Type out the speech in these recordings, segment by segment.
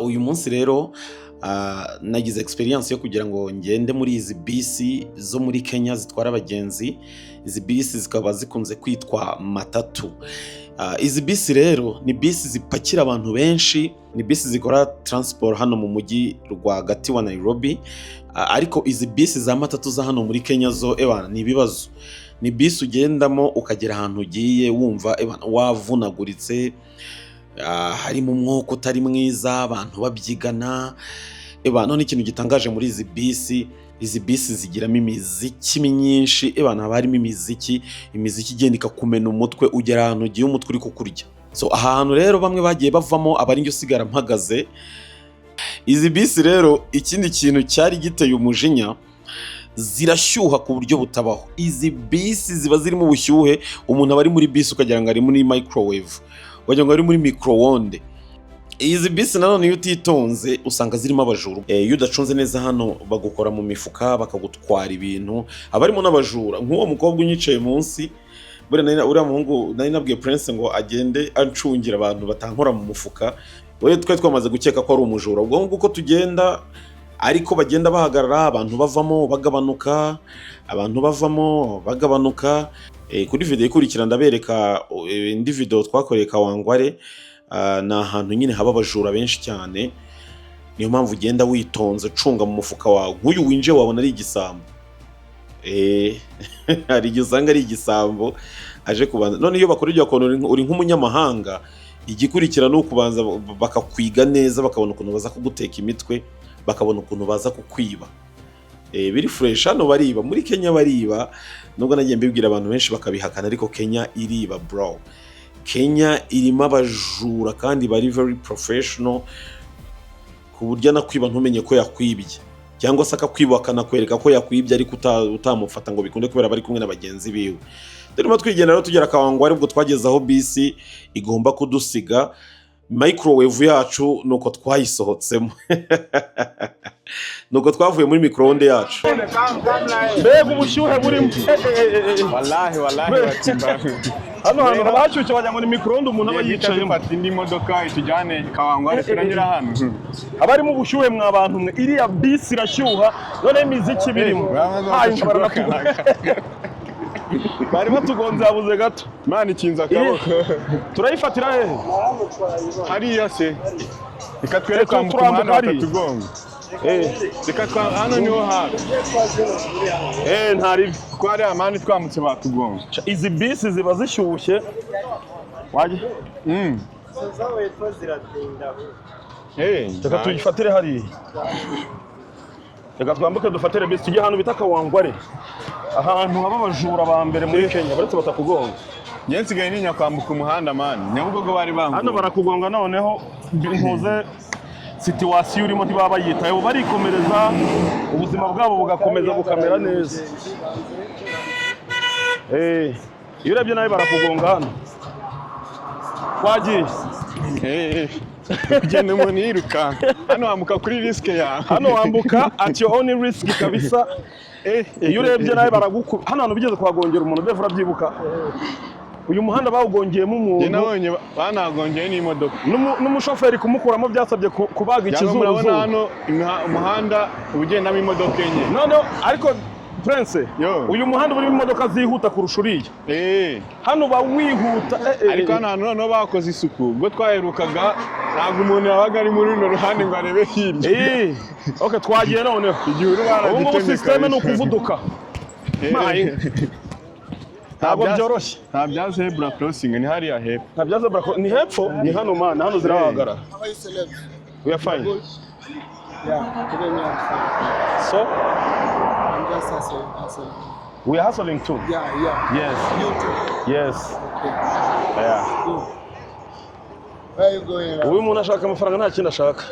Uyu munsi rero nagize experience yo kugira ngo ngende muri izi bisi zo muri Kenya zitwara abagenzi. Izi bisi zikaba zikunze kwitwa matatu. Izi bisi rero ni bisi zipakira abantu benshi, ni bisi zikora transport hano mu mujyi rwagati wa Nairobi. Ariko izi bisi za matatu za hano muri Kenya zo ni ibibazo. Ni bisi ugendamo ukagera ahantu ugiye wumva wavunaguritse, harimo umwuka utari mwiza, abantu babyigana. None ikintu gitangaje muri izi bisi zigiramo imiziki myinshi. Haba harimo imiziki igenda ikakumena umutwe, ugera ahantu ugiye umutwe uri kukurya. So ahantu rero bamwe bagiye bavamo, aba ari njye usigara mpagaze. Izi bisi rero ikindi kintu cyari giteye umujinya, zirashyuha ku buryo butabaho. Izi bisi ziba zirimo ubushyuhe, umuntu aba ari muri bisi ukagira ngo ari muri microwave, wagira ngo ari muri micro-onde. Izi bisi nanone iyo utitonze usanga zirimo abajura. Iyo udacunze neza hano bagukora mu mifuka bakagutwara ibintu. Abarimo n'abajura, nk'uwo mukobwa unyicaye munsi, uriya muhungu nari nabwiye Prince ngo agende ancungira abantu batankora mu mufuka. We twe twamaze gukeka ko ari umujura. Ubwo nguko tugenda, ariko bagenda bahagarara, abantu bavamo bagabanuka, kuri video ikurikira ndabereka indi video twakoreye Kawangware. Ni ahantu nyine haba abajura benshi cyane. Niyo mpamvu ugenda witonze, cunga mu mufuka wawe. Nk'uyu winjiye wabona ari igisambo. Hari igihe usanga ari igisambo aje kubanza. None iyo bakora iryo kontu uri nk'umunyamahanga, igikurikira ni ukubanza bakakwiga neza, bakabona ukuntu baza kuguteka imitwe, bakabona ukuntu baza kukwiba. Biri fresh. Hano bariba, muri Kenya bariba, nubwo nagiye mbibwira abantu benshi bakabihakana, ariko Kenya iriba bro. Kenya irimo abajura kandi bari very professional, ku buryo nakwiba ntumenye ko yakwibye, cyangwa se akakwiba akanakwereka ko yakwibye ariko utamufata ngo bikunde kubera bari kumwe n'abagenzi biwe. Turimo twigenda rero tugera Kawangware, ubwo twageze aho bisi igomba kudusiga. Microwave yacu nuko twayisohotsemo. Nuko twavuye muri micro-onde yacu. Mbega ubushyuhe burimo. Wallahi batimba. Hano hantu bacyucye bajya muri micro-onde, umuntu aba yicayemo. Fata indi modoka itujyane Kawangware turanyura hano. Abarimo ubushyuhe mwa bantu mwe, iriya bisi irashyuha, none imiziki birimo. Bari batugonze habuze gato. Imana ikinze akaboko. Turayifatira hehe? Hariya se. Reka twereke kwambuka umuhanda batatugonga. Reka hano niho hafi. Ntari kuko hariya amani twambutse batugonga. Izi bisi ziba zishyushye. Waje? Zawe two ziratinda. Reka tuyifatire hariya. Reka twambuke dufatire bisi tujye hano bita Kawangware. Ahantu haba abajura ba mbere muri Kenya baretse batakugonga. Njye nsigaye ninya kwambuka umuhanda mani. Nyabugogo bari bangu. Hano barakugonga, noneho mpuze situation urimo ntibaba bayitayeho, barikomereza ubuzima bwabo bugakomeza bukamera neza. Iyo urebye nawe barakugonga hano. Wagiye? Kugenda umuntu yiruka. Hano wambuka kuri risk yawe. Hano wambuka at your own risk kabisa. Iyo urebye nawe baraguku. Hano bigeze kwagongera umuntu, bevura byibuka. Uyu muhanda bawugongeyemo umuntu. Nabonye banagongeye n'imodoka. N'umushoferi kumukuramo byasabye kubaga ikizuru. Urabona hano umuhanda ugendamo imodoka enye. None ariko Prince, uyu muhanda urimo imodoka zihuta kurusha uriya. Hano bawihuta. Ariko hano noneho bakoze isuku. Ubwo twaherukaga ntabwo umuntu yabaga ari muri runo ruhande ngo arebe hirya. Okay, twagiye noneho. Igihuru baragitemeka. Ubu system ni ukuvuduka. Ntabwo byoroshye. Nta bya zebra crossing ni hariya hepfo. Nta bya zebra crossing ni hepfo, ni hano man, hano zirahagarara. We are fine. Yeah, today we are fine. So? I'm just hustling. We are hustling too. Yeah. Yes. You too. Yes. Okay. Yeah. Good. Where are you going? Uyu muntu ashaka amafaranga nta kindi ashaka.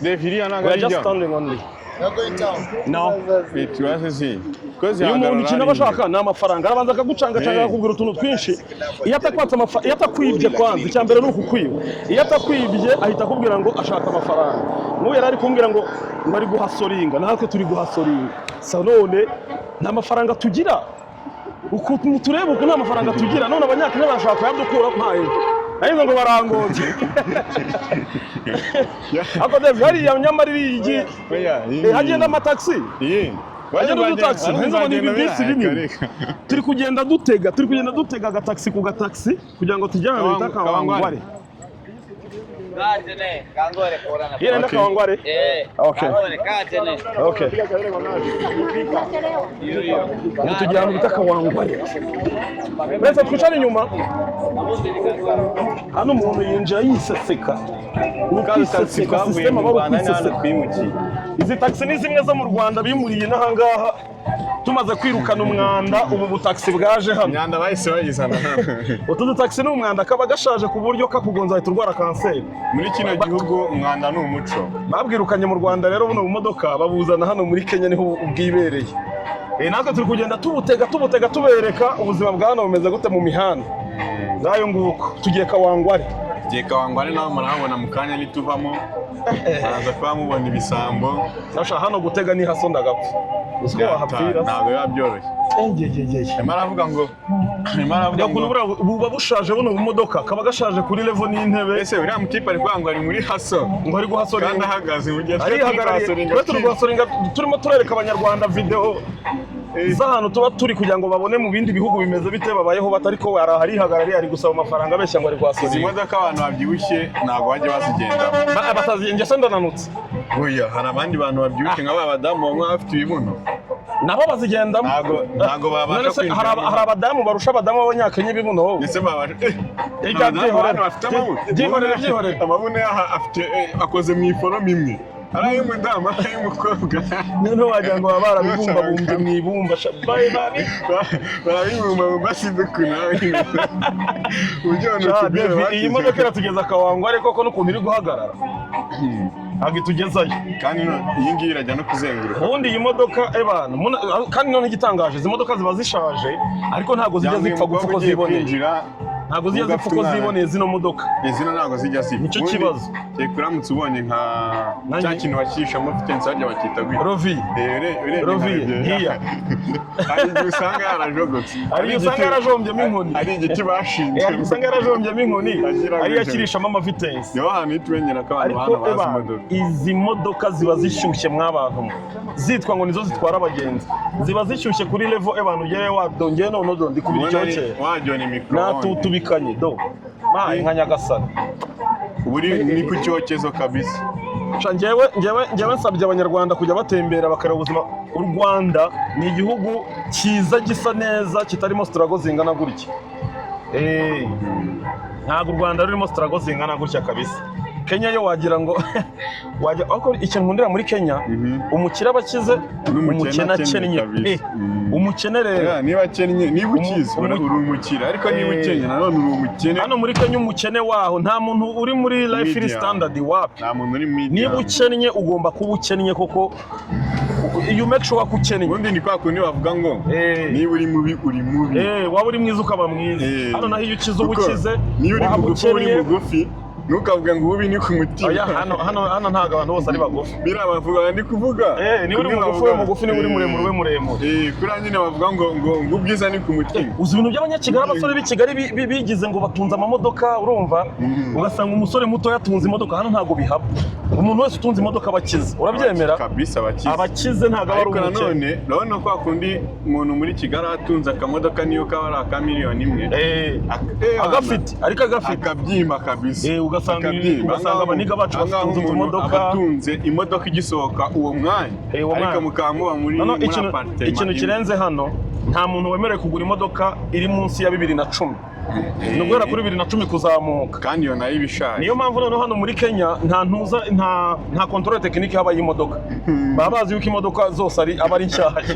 Deviriya We are just standing only. You're going down? No. Uyu muntu ikintu abashaka ni amafaranga. Arabanza akagucanga akakubwira utuntu twinshi. Iyo atakwibye kwanza, icya mbere ni ukukwiba. Iyo atakwibye ahita akubwira ngo ashaka amafaranga. Nk'ubu yari ari kumbwira ngo ari guhasoringa, natwe turi guhasoringa. So none nta mafaranga tugira. Uko tureba uko nta mafaranga tugira, none abanyakenya barashaka kuyadukura mpaye. Ariko ngo barangoje. Ako Dev hariya nyamara iri hagenda amataxi. Hagenda udutaxi. Nzo ni bisi binini. Turi kugenda dutega agataxi ku gataxi kugira ngo tujye ahantu bita Kawangware. Kangore korana. Hira na Kawangware? Okay. Okay. Tujya ahantu bita Kawangware. Mbese twicane inyuma. Hano umuntu yinjira yiseseka. Ukiseseka system abarukwiseseka kwimukiye. Izi taxi ni zimwe zo mu Rwanda bimuriye n'ahangaha tumaze kwirukana umwanda ubu butaxi bwaje hano. Imyanda bahise bayizana hano. Utu taxi ni umwanda kaba gashaje ku buryo kakugonza ahita urwara kanseri. Muri kino gihugu umwanda ni umuco. Babwirukanye mu Rwanda rero buno mu modoka babuzana hano muri Kenya niho ubwibereye. Natwe turi kugenda tubutega tubereka ubuzima bwa hano bumeze gute mu mihanda. Ngayo nguko tugiye Kawangware. Kawangware naho murahabona mu kanya nituvamo. Baza kwa mubona ibisambo. Nasha hano gutega ni haso ndagapfa. Usko wahapfira. Ntabwo biba byoroshye. Maravuga ngo buba bushaje buno mu modoka kaba gashaje kuri level n'intebe. Ese uriya mutipe ari kwangwa ari muri haso. Ngo ari guhasoringa. Kandi ahagaze mu gihe turi guhasoringa turimo turereka abanyarwanda video z'ahantu tuba turi kugira ngo babone mu bindi bihugu bimeze bite babayeho batariko harihagarariye ari gusaba amafaranga abeshya ngo ari guhasoringa. Izi modoka abantu babyibushye ntabwo bajya bazigenda. Bataziyenje se ndananutse. Oya hari abandi bantu babyibushye nk'aba badamu bamwe bafite ibibuno. Nabo bazigendamo. Ntago babasha kwinjira. Hari abadamu barusha abadamu b'abanyakenya ibibuno. Ese babasha. Abantu bafite amabuno. Amabuno afite akoze mu iforomo imwe. Ari umudamu ari umukobwa. None wagira ngo barabibumbabumbye mu ibumba. Barabibumba basidukuna. Iyi modoka iratugeza Kawangware koko n'ukuntu iri guhagarara. Ntabwo itugezayo. Kandi iyi ngiyi irajya no kuzenguruka. Ubundi iyi modoka kandi none igitangaje izi modoka ziba zishaje ariko ntabwo zijya zipfa gupfa uko ziboneye. Ntabwo zijya zipfa uko ziboneye zino modoka. Izino ntabwo zijya zipfa. Nicyo kibazo. Kuramutse ubonye nka cya kintu bakishamo fitensi hajya bakita gutya. Rovi. Ngiya. Hari igihe usanga yarajogotse. Hari igihe usanga yarajombyemo inkoni. Ari igiti bashinze. Hari usanga yarajombyemo inkoni. Ari yakirishamo amavitensi. Niho hantu itwenyera ko abantu hano bazi imodoka. Izi modoka ziba zishyushye mw'abantu. Zitwa ngo nizo zitwara abagenzi. Ziba zishyushye kuri level abantu ugere wadongeye none ndi kubira icyokere. Wajyona mikrofone. Natutubikanye do. Nka Nyagasani. Uri ni ku cyokezo kabisa. Njyewe nsabye abanyarwanda kujya batembera bakareba ubuzima. U Rwanda ni igihugu cyiza gisa neza kitarimo struggle zingana gutya. Ntabwo u Rwanda rurimo struggle zingana gutya kabisa. Kenya yo wagira ngo ariko ikintu nkundira muri Kenya umukire abakize umukene akennye. Umukene rero niba akennye niba ukize uri umukire ariko niba ukennye nanone uri umukene. Hano muri Kenya umukene waho nta muntu uri muri life standard wapi. Nta muntu uri media. Niba ukennye ugomba kuba ukennye koko. You make sure ko ukennye. Ubundi ni kwa kundi bavuga ngo niba uri mubi uri mubi. Waba uri mwiza ukaba mwiza. Hano naho iyo ukize ubukize. Niba uri mugufi uri mugufi. Ntukavuga ngo ububi ni ku mutima. Oya hano ntabwo abantu bose ari bagufi. Bira bavuga ndi kuvuga. Niba uri mugufi we mugufi niba uri muremure we muremure. Kuri nyine bavuga ngo ubwiza ni ku mutima. Uzi ibintu by'abanyakigali abasore b'i Kigali bigize ngo batunze amamodoka urumva ugasanga umusore muto yatunze imodoka hano ntabwo bihaba. Umuntu wese utunze imodoka abakize urabyemera kabisa abakize ntabwo ari umukene. None kwa kundi umuntu muri Kigali atunze akamodoka niyo kaba ari aka miliyoni imwe agafite ariko agafite akabyimba kabisa. Ugasanga abaniga bacu batunze imodoka abatunze imodoka igisohoka uwo mwanya ariko mukamuba muri apartment. Ikintu kirenze hano nta muntu wemerewe kugura imodoka iri munsi ya 2010. Nubwo kuri 2010 kuzamuka kandi yo nayo ibishaje. Niyo mpamvu noneho hano muri Kenya nta control technique haba y'imodoka. Baba bazi yuko imodoka zose aba ari nshyashya.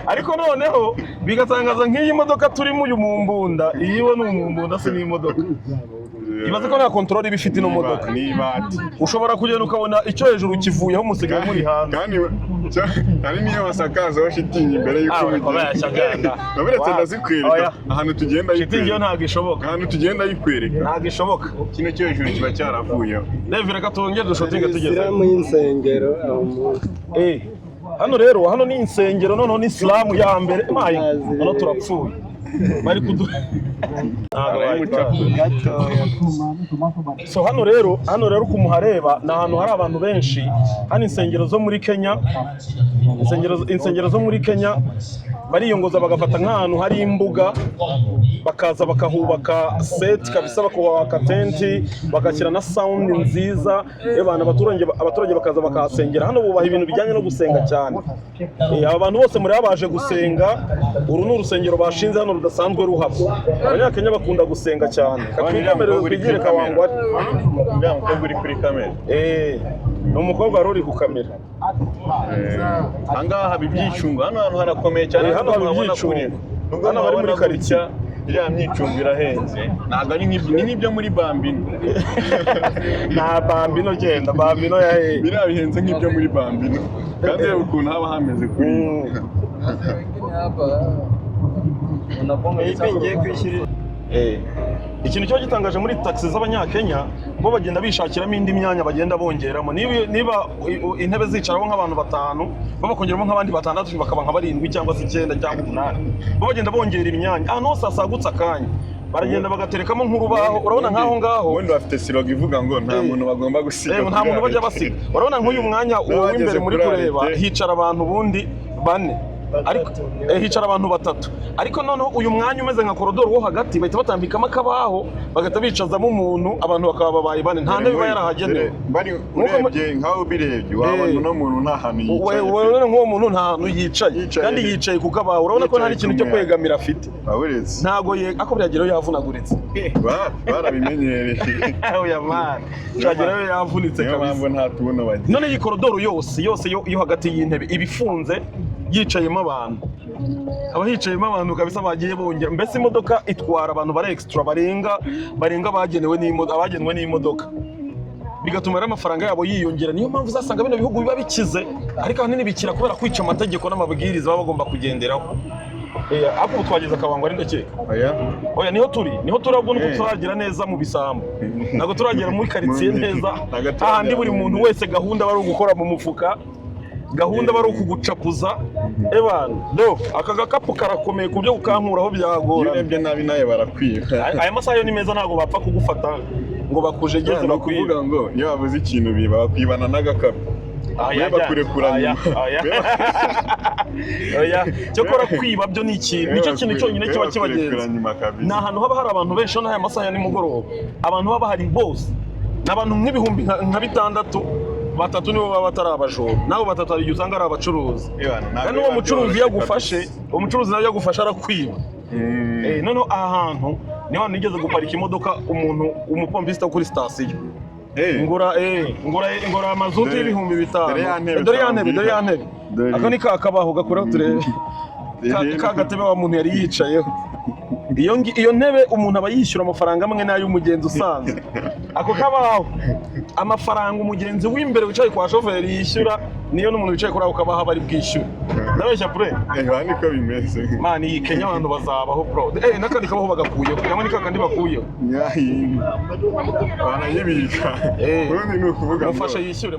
Ariko noneho bigatangaza nk'iyi modoka turimo uyu mumbunda iyiwe n'umumbunda se n'imodoka. Ibaze ko nta control ibifite no modoka. Ushobora kugenda ukabona icyo hejuru kivuyeho musigaye muri hanze. Kandi niyo basakaza aho shitingi imbere y'uko bigenda. Nabiretse ndazikwereka ahantu tugenda yikwereka. Shitingi yo ntabwo ishoboka. Ahantu tugenda yikwereka. Ntabwo ishoboka. Kino cyo hejuru kiba cyaravuyeho. Reve reka tongere dushotinga tugeze. Mu insengero. Hano rero hano ni insengero noneho ni Islam ya mbere. Hano turapfuye. bari kudu so hano rero kumuhareba ni ahantu hari abantu benshi. Hano insengero zo muri Kenya, insengero zo muri Kenya bariyongoza bagafata nk'ahantu hari imbuga, bakaza bakahubaka set kabisa, bakubaka tenti, bagashyira na sound nziza, abaturage bakaza bakahasengera. Hano bubaha ibintu bijyanye no gusenga cyane. Aba bantu bose muri baje gusenga, uru ni urusengero bashinze hano rudasanzwe ruhaba. Abanyakenya bakunda gusenga cyane. Katwiyemerere kwigire Kawangwari. Uriya mukobwa uri kuri kamera. Ni umukobwa wari uri ku kamera. Ahangaha haba ibyicungo, hano hantu harakomeye cyane. Hano haba ibyicungo. Hano bari muri karitsiye. Iriya myicungo irahenze, ntabwo ari nk'ibyo muri Bambino. Nta Bambino genda, Bambino yahe. Biriya bihenze nk'ibyo muri Bambino, kandi reba ukuntu haba hameze kuri ikintu cyo gitangaje muri taxi z'abanyakenya, bo bagenda bishakiramo indi myanya bagenda bongeramo. Niba intebe zicaraho nk'abantu 5, bo bakongeramo nk'abandi 6 bakaba nka 7 cyangwa 9 cyangwa 8. Bo bagenda bongera imyanya. Ahantu hose hasagutse akanya baragenda bagaterekamo nk'urubaho. Urabona nk'aho ngaho wenda bafite siroga ivuga ngo nta muntu bagomba gusiga. Nta muntu bajya basiga. Urabona nk'uyu mwanya w'imbere muri kureba hicara abantu bundi 4, ariko hicara abantu 3, ariko noneho uyu mwanya umeze nka koridoro wo hagati bahita batambikamo akabaho bagata bicazamo umuntu, abantu bakaba babaye 4. Nta ntebe iba yarahagenewe. Urebye nkaho ubirebye wabona uno muntu nta hantu yicaye. Wewe nk'uwo muntu nta hantu yicaye, kandi yicaye ku kabaho. Urabona ko nta n'ikintu cyo kwegamira afite. Ntago ako byageraho yavunaguritse. Barabimenyereye. Oya man, byageraho yavunitse kabisa. Nta tubona bagiye. None iyi koridoro yose yo hagati y'intebe ibifunze yicayemo abantu. Abahicayemo abantu kabisa bagiye bongera. Mbese imodoka itwara abantu bare extra barenga abagenwe n'imodoka, bigatuma rero amafaranga yabo yiyongera. Niyo mpamvu uzasanga bino bihugu biba bikize, ariko ahanini bikira kubera kwica amategeko n'amabwiriza baba bagomba kugenderaho. Ako twageza Kawangwari ndakeka. Oya niho turi ahubwo nuko turagira neza mu bisambo. Ntabwo turagera muri karitsiye neza. Ahandi buri muntu wese gahunda bari gukora mu mufuka, gahunda bari ukugucapuza. Aka gakapu karakomeye ku byo gukankuraho byagora. Urebye nabi naye barakwiba. Aya masaha yo ni meza, ntabwo bapfa kugufata ngo bakujegeze bakwiba. Ngo iyo bavuze ikintu biba bakwibana n'agakapu. Bakurekuranya. Cyokora kwiba byo ni ikintu, nicyo kintu cyonyine kiba kibagenza. Ni ahantu haba hari abantu benshi. N'aya masaha ya nimugoroba abantu baba hari bose n'abantu nk'ibihumbi nka 6, 3 nibo baba batari abajura, naho 3 ari usanga ari abacuruzi. Kandi uwo mucuruzi yagufashe, umucuruzi nawe yagufasha arakwiba. Noneho aha hantu niho nigeze guparika imodoka, umupompista kuri station ngura amazutu y'ibihumbi 5. Dore ya ntebe aka ni kakabaho gakora turebe ka gatebe wa muntu yari yicayeho. Iyo ntebe umuntu aba yishyura amafaranga amwe n'ay'umugenzi usanzwe. Ako kabaho amafaranga umugenzi w'imbere wicaye kwa shoferi yishyura, niyo n'umuntu wicaye kuri ako kabaho bari bwishyura. Ndabeshya pure. Niko bimeze. Man, iyi Kenya abantu bazabaho bro. Nakandi kabaho bagakuyeho. Cyangwa ni kakandi bakuyeho. Barayibika. Ubundi ni ukuvuga mufashe yishyure.